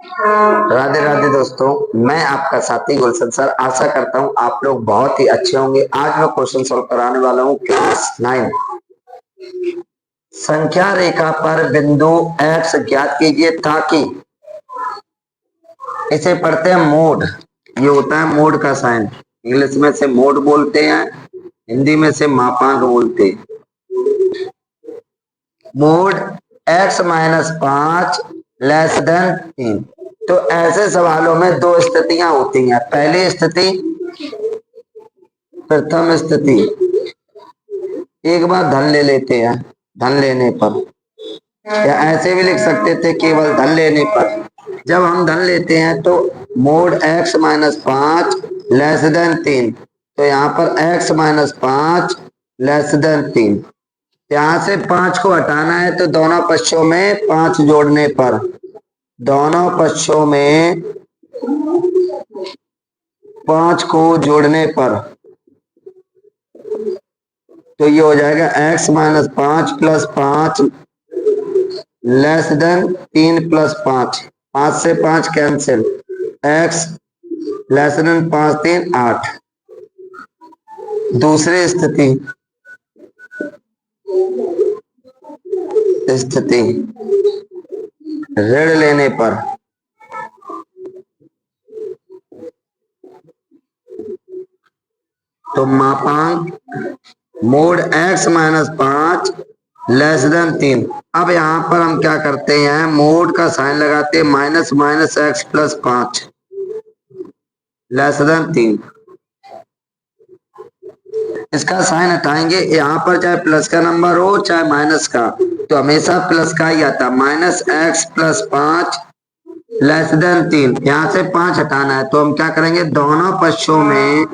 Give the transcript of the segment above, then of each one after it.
राधे राधे दोस्तों, मैं आपका साथी गुलशन सर। आशा करता हूँ आप लोग बहुत ही अच्छे होंगे। आज मैं क्वेश्चन सॉल्व कराने वाला हूँ क्लास 9। संख्या रेखा पर बिंदु x ज्ञात कीजिए ताकि इसे पढ़ते हैं मोड। ये होता है मोड का साइन। इंग्लिश में से मोड बोलते हैं, हिंदी में से मापांक बोलते हैं। Mode x-5 less than 3। तो ऐसे सवालों में दो स्थितियां होती हैं। पहली स्थिति, प्रथम स्थिति, एक बार धन ले लेते हैं, धन लेने पर, या ऐसे भी लिख सकते थे केवल धन लेने पर। जब हम धन लेते हैं तो मोड x-5 लेस देन 3, तो यहाँ पर x-5 लेस देन 3। यहां से 5 को हटाना है तो दोनों पक्षों में 5 जोड़ने पर, दोनों पक्षों में 5 को जोड़ने पर, तो ये हो जाएगा x-5 plus 5 less than 3 plus 5। 5 से 5 कैंसिल, x लेस देन 5 3 8। दूसरी स्थिति ऋण लेने पर, तो मापांक मोड x-5 लेस देन 3। अब यहां पर हम क्या करते हैं, मोड का साइन लगाते हैं, minus minus x plus 5 less than 3। इसका साइन हटाएंगे, यहाँ पर चाहे प्लस का नंबर हो चाहे माइनस का, तो हमेशा प्लस का ही आता। Minus x plus 5 less than 3, यहां से 5 हटाना है तो हम क्या करेंगे, दोनों पक्षों में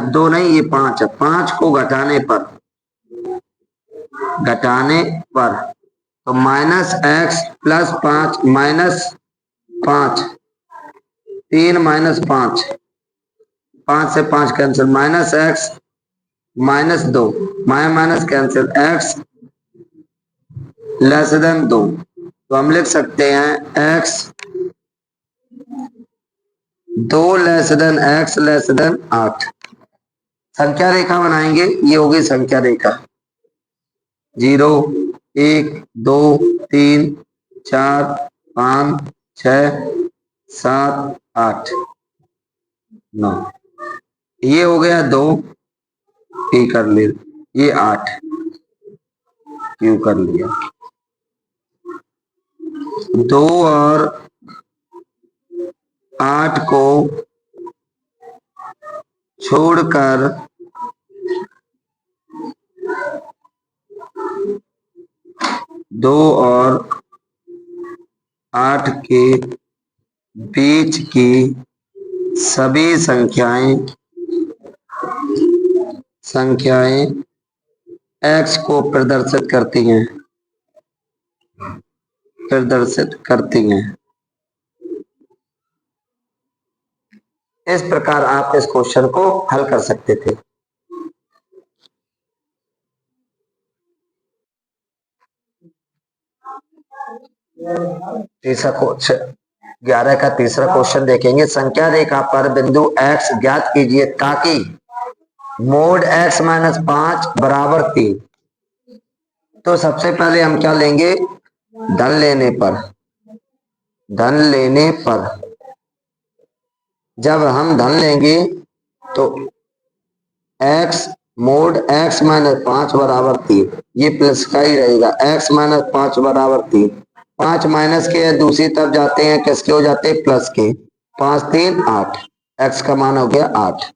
दो नहीं, ये 5 है, 5 को घटाने पर तो minus x plus 5 minus 5 3 minus 5, 5 से 5 cancel, minus x minus 2, minus cancel, x less than 2। तो हम लिख सकते हैं x 2 less than x less than 8। संख्या रेखा बनाएंगे, ये होगी संख्या रेखा 0 1 2 3 4 5 6 7 8 9। ये हो गया 2, ए कर ले, ये 8 क्यू कर लिया। 2 और 8 को छोड़कर 2 और 8 के बीच की सभी संख्याएं x को प्रदर्शित करती हैं। इस प्रकार आप इस क्वेश्चन को हल कर सकते थे। तीसरा क्वेश्चन 11 का तीसरा क्वेश्चन देखेंगे। संख्या रेखा पर बिंदु x ज्ञात कीजिए ताकि मोड x-5 बराबर 3। तो सबसे पहले हम क्या लेंगे, धन लेने पर जब हम धन लेंगे तो x मोड x-5 बराबर 3, ये प्लस का ही रहेगा। x-5 बराबर 3, 5 माइनस के दूसरी तरफ जाते हैं, किसके हो जाते हैं, प्लस के। 5 3 8, x का मान हो गया 8।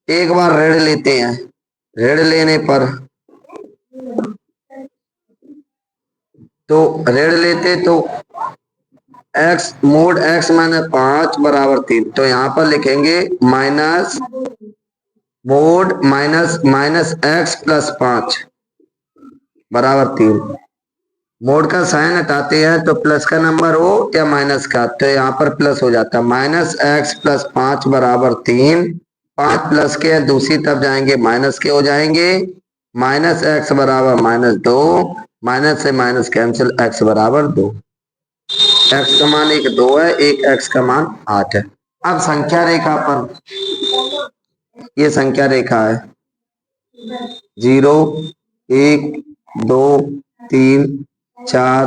एक बार ऋण लेते हैं, ऋण लेने पर तो ऋण लेते तो x मोड x-5 बराबर 3, तो यहां पर लिखेंगे minus mode minus x plus 5 बराबर 3। मोड का साइन हटाते हैं तो प्लस का नंबर हो या माइनस का, तो यहाँ पर प्लस हो जाता है। माइनस x प्लस 5 बराबर 3। 5 प्लस के दूसरी तरफ जाएंगे, माइनस के हो जाएंगे। माइनस x बराबर -2, माइनस से माइनस कैंसिल, x बराबर 2। x का मान एक 2 है, एक x का मान 8 है। अब संख्या रेखा पर, ये संख्या रेखा है 0 1 2 3 4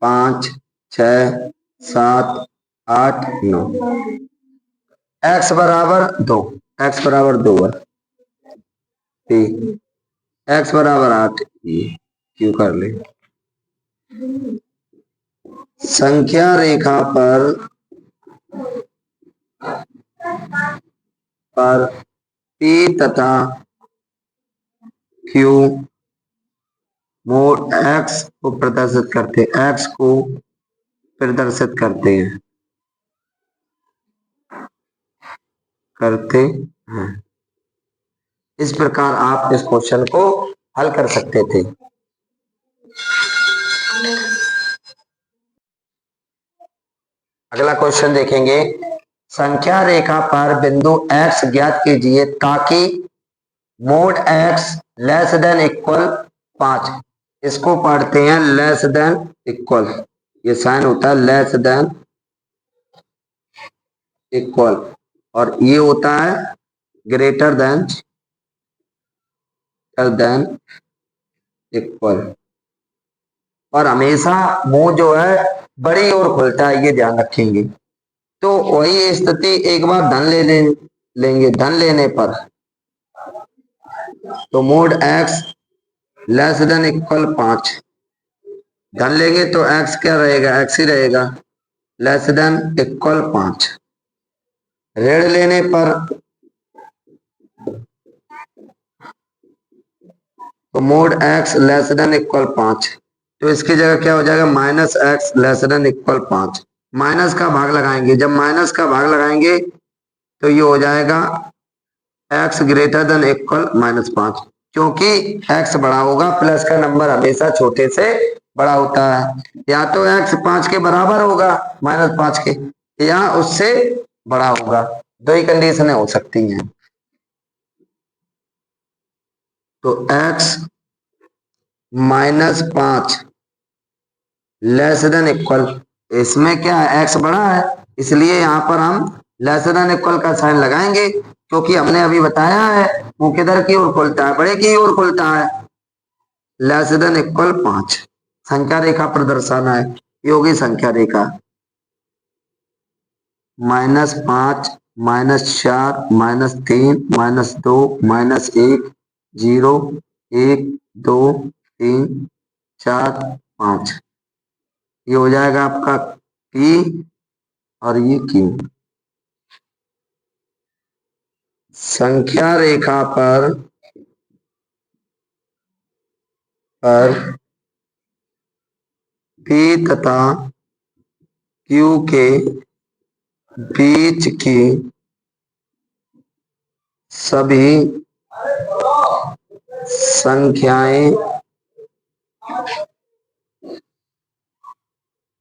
5 6 7 8 9, x बराबर 2, x बराबर 2 है, ठीक, x बराबर 8, ये क्यों कर ले। संख्या रेखा पर P तथा Q मोड x को प्रदर्शित करते हैं, x को प्रदर्शित करते हैं, इस प्रकार आप इस क्वेश्चन को हल कर सकते थे। अगला क्वेश्चन देखेंगे, संख्या रेखा पर बिंदु x ज्ञात कीजिए ताकि mode x less than equal 5, इसको पढ़ते हैं लेस देन इक्वल, ये साइन होता है लेस देन इक्वल, और ये होता है ग्रेटर देन इक्वल, और हमेशा मुंह जो है बड़ी ओर खुलता है, ये ध्यान रखेंगे। तो वही स्थिति एक बार धन लेंगे, धन लेने पर तो mode x less than equal 5, धन लेंगे तो x क्या रहेगा, x ही रहेगा, लेस देन इक्वल 5। ऋण लेने पर तो mode x less than equal 5, तो इसकी जगह क्या हो जाएगा, minus x less than equal 5। Minus का भाग लगाएंगे, जब माइनस का भाग लगाएंगे तो ये हो जाएगा x ग्रेटर देन इक्वल -5, क्योंकि x बड़ा होगा, प्लस का नंबर हमेशा छोटे से बड़ा होता है, या तो x 5 के बराबर होगा -5 के, या उससे बड़ा होगा, दो ही कंडीशनें हो सकती हैं। तो x -5 लेस देन इक्वल, इसमें क्या है x बड़ा है, इसलिए यहाँ पर हम लेस देन इक्वल का साइन लगाएंगे, क्योंकि हमने अभी बताया है मुंह किधर की ओर खुलता है, बड़े की ओर खुलता है, लेस देन इक्वल 5। संख्या रेखा पर दर्शाना है, ये होगी संख्या रेखा, -5 -4 -3 -2 -1 0 1 2 3 4 5, ये हो जाएगा आपका P और ये Q। संख्या रेखा पर P तथा Q के बीच की सभी संख्याएं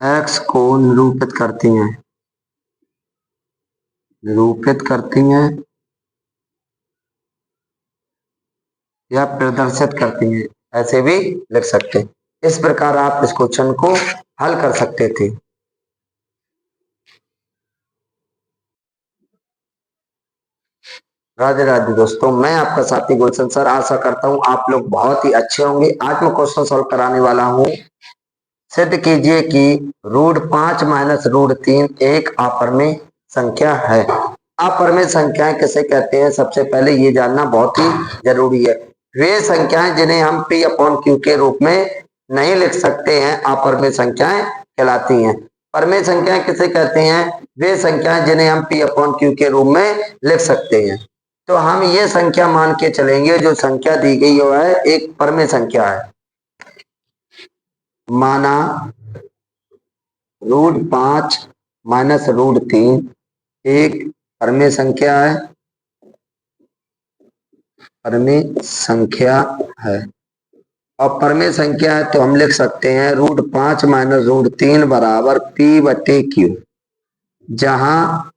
x को निरूपित करती हैं या प्रदर्शित करती हैं, ऐसे भी लिख सकते हैं। इस प्रकार आप इस क्वेश्चन को हल कर सकते थे। राधे राधे दोस्तों, मैं आपका साथी गुलशन सर, आशा करता हूं आप लोग बहुत ही अच्छे होंगे। आज मैं क्वेश्चन सॉल्व कराने वाला हूं, सिद्ध कीजिए कि √5 - √3 एक अपरिमेय संख्या है। अपरिमेय संख्याएं किसे कहते हैं, सबसे पहले ये जानना बहुत ही जरूरी है। वे संख्याएं जिन्हें हम P/Q के रूप में नहीं लिख सकते हैं, अपरिमेय संख्याएं कहलाती हैं। परिमेय संख्याएं किसे कहते हैं, वे संख्याएं जिन्हें हम P/Q के रूप में लिख सकते हैं। तो हम ये संख्या मान के चलेंगे, जो संख्या दी गई हो है एक परिमेय संख्या है, माना √5 - √3 एक परिमेय संख्या है, परिमेय संख्या है, और परिमेय संख्या है तो हम लिख सकते हैं √5 - √3 बराबर P/Q, जहां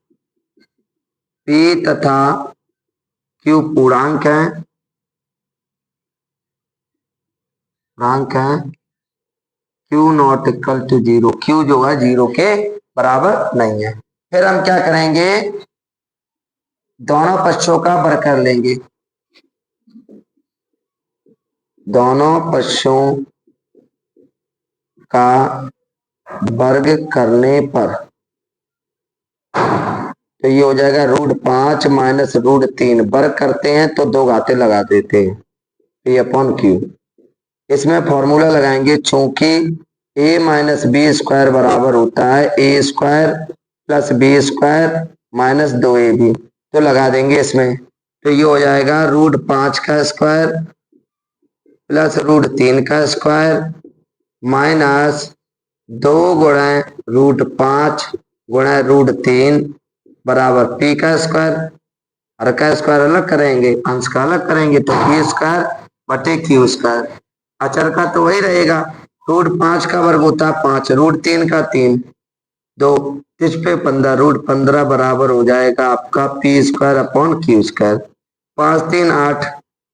P तथा Q पूर्णांक है, Q not equal to zero, Q जो है जीरो के बराबर नहीं है। फिर हम क्या करेंगे, दोनों पक्षों का वर्ग कर लेंगे, दोनों पक्षों का वर्ग करने पर तो ये हो जाएगा √5 माइनस √3, वर्ग करते हैं तो दो घाते लगा देते हैं, पी अपॉन क्यू। इसमें फॉर्मूला लगाएंगे, चूंकि a माइनस बी स्क्वायर बराबर होता है a square plus B square minus 2ab, तो लगा देंगे इसमें, तो ये हो जाएगा √5 का स्क्वायर प्लस √3 का स्क्वायर माइनस 2 गुणा √5 गुणा √3 बराबर p का स्क्वायर, हर का स्क्वायर अलग करेंगे, अंश का अलग करेंगे, तो p स्क्वायर बटे क्यू स्क्वायर। अचर का तो वही रहेगा, √5 का वर्ग होता है 5, √3 का 3, 2 3 पे 15, √15 बराबर हो जाएगा आपका p square upon Q square. 5 3 8,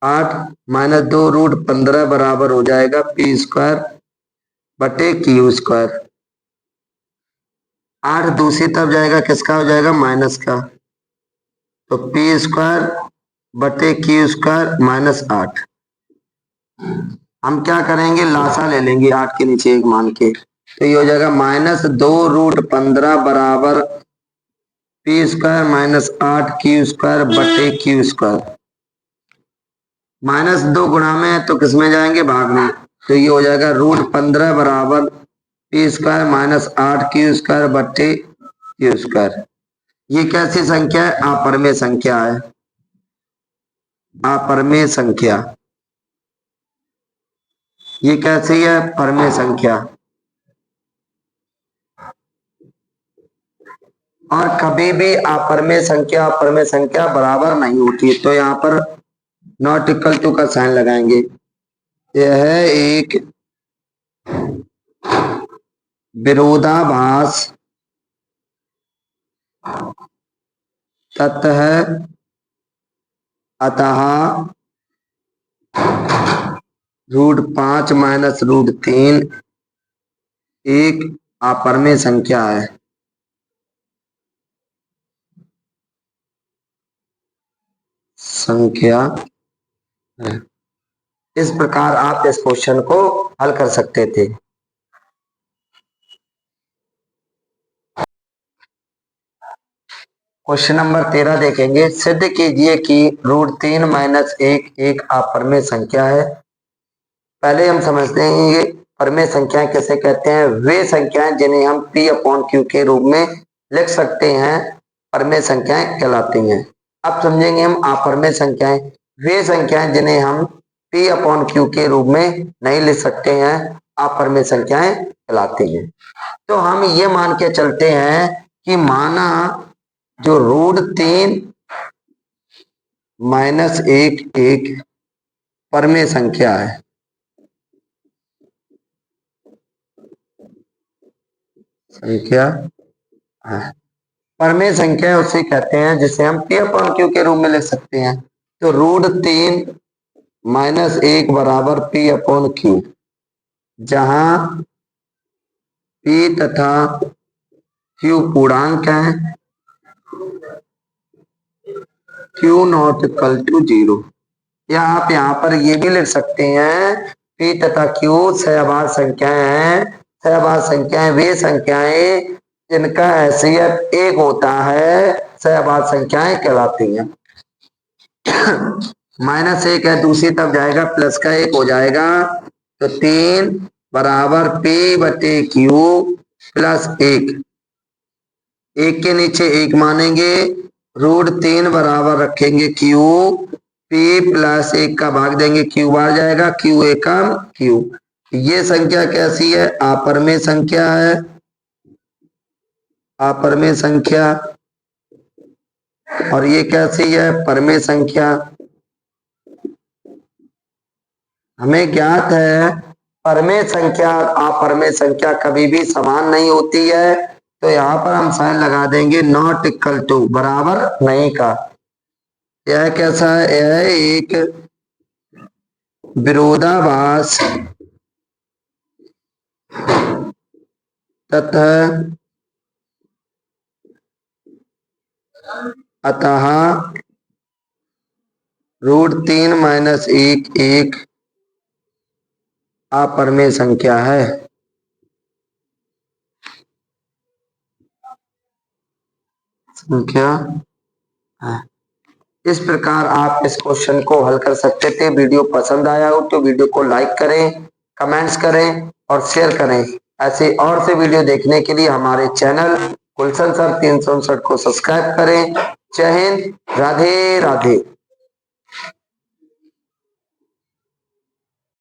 8 minus 2 √15 बराबर हो जाएगा p स्क्वायर बटे क्यू स्क्वायर। 8 दूसरी तरफ जाएगा, किसका हो जाएगा, माइनस का, तो p स्क्वायर बटे क्यू स्क्वायर माइनस 8। हम क्या करेंगे, लासा ले लेंगे 8 के नीचे 1 मान के, तो ये हो जाएगा माइनस 2 √15 बराबर p square minus 8 Q square बटे क्यू स्क्वायर। माइनस 2 गुणा में है तो किस में जाएंगे, भाग में, तो ये हो जाएगा √15 बराबर p square minus 8 Q square बटे क्यू स्क्वायर। ये कैसी संख्या है, अपरमेय संख्या है, अपरमेय संख्या। ये कैसी है, परमेय संख्या। और कभी भी अपरमेय संख्या बराबर नहीं होती, तो यहाँ पर नॉट इक्वल टू का साइन लगाएंगे। यह है एक विरोधाभास तत्व है, अतः √5 माइनस √3 एक अपरमेय संख्या है। संख्या है। इस प्रकार आप इस क्वेश्चन को हल कर सकते थे। क्वेश्चन नंबर 13 देखेंगे, सिद्ध कीजिए कि √3 माइनस 1 एक अपरमेय संख्या है। पहले हम समझते हैं ये परमेय संख्याएं किसे कहते हैं, वे संख्याएं जिन्हें हम p अपॉन क्यू के रूप में लिख सकते हैं, परमेय संख्याएं कहलाती हैं। अब समझेंगे हम अपरमेय संख्याएं, वे संख्याएं जिन्हें हम p अपॉन क्यू के रूप में नहीं लिख सकते हैं, अपरमेय संख्याएं कहलाती हैं। तो हम ये मान के चलते हैं कि माना जो √3 माइनस 1 एक परमेय संख्या है, संख्या है, परमेय संख्या उसे कहते हैं जिसे हम p अपॉन क्यू के रूप में लिख सकते हैं। तो √3 माइनस 1 बराबर p अपॉन क्यू, जहां p तथा q पूर्णांक है, q नॉट इक्वल टू 0। या आप यहाँ पर ये भी लिख सकते हैं p तथा q सहभाज्य संख्याएं हैं। सहभाज्य संख्याएं वे संख्याएं जिनका हैसियत 1 होता है, सहभाज्य संख्याएं कहलाती हैं। -1 है, दूसरी तरफ जाएगा प्लस का 1 हो जाएगा, तो 3 बराबर p बटे q प्लस 1, 1 के नीचे 1 मानेंगे, √3 बराबर रखेंगे q, p प्लस 1 का भाग देंगे, q बाहर जाएगा, q एकम q। ये संख्या कैसी है, अपरमेय संख्या है, अपरमेय संख्या। और ये कैसी है, परमेय संख्या। हमें ज्ञात है परमेय संख्या अपरमेय संख्या कभी भी समान नहीं होती है, तो यहाँ पर हम साइन लगा देंगे नॉट इक्वल टू, बराबर नहीं का। यह कैसा है, यह एक विरोधाभास ततः अतः √3 - 1 एक अपरिमेय संख्या है। संख्या है। इस प्रकार आप इस क्वेश्चन को हल कर सकते थे। वीडियो पसंद आया हो तो वीडियो को लाइक करें, कमेंट्स करें और शेयर करें। ऐसे और से वीडियो देखने के लिए हमारे चैनल गुलशन सर 359 को सब्सक्राइब करें। जय हिंद, राधे राधे।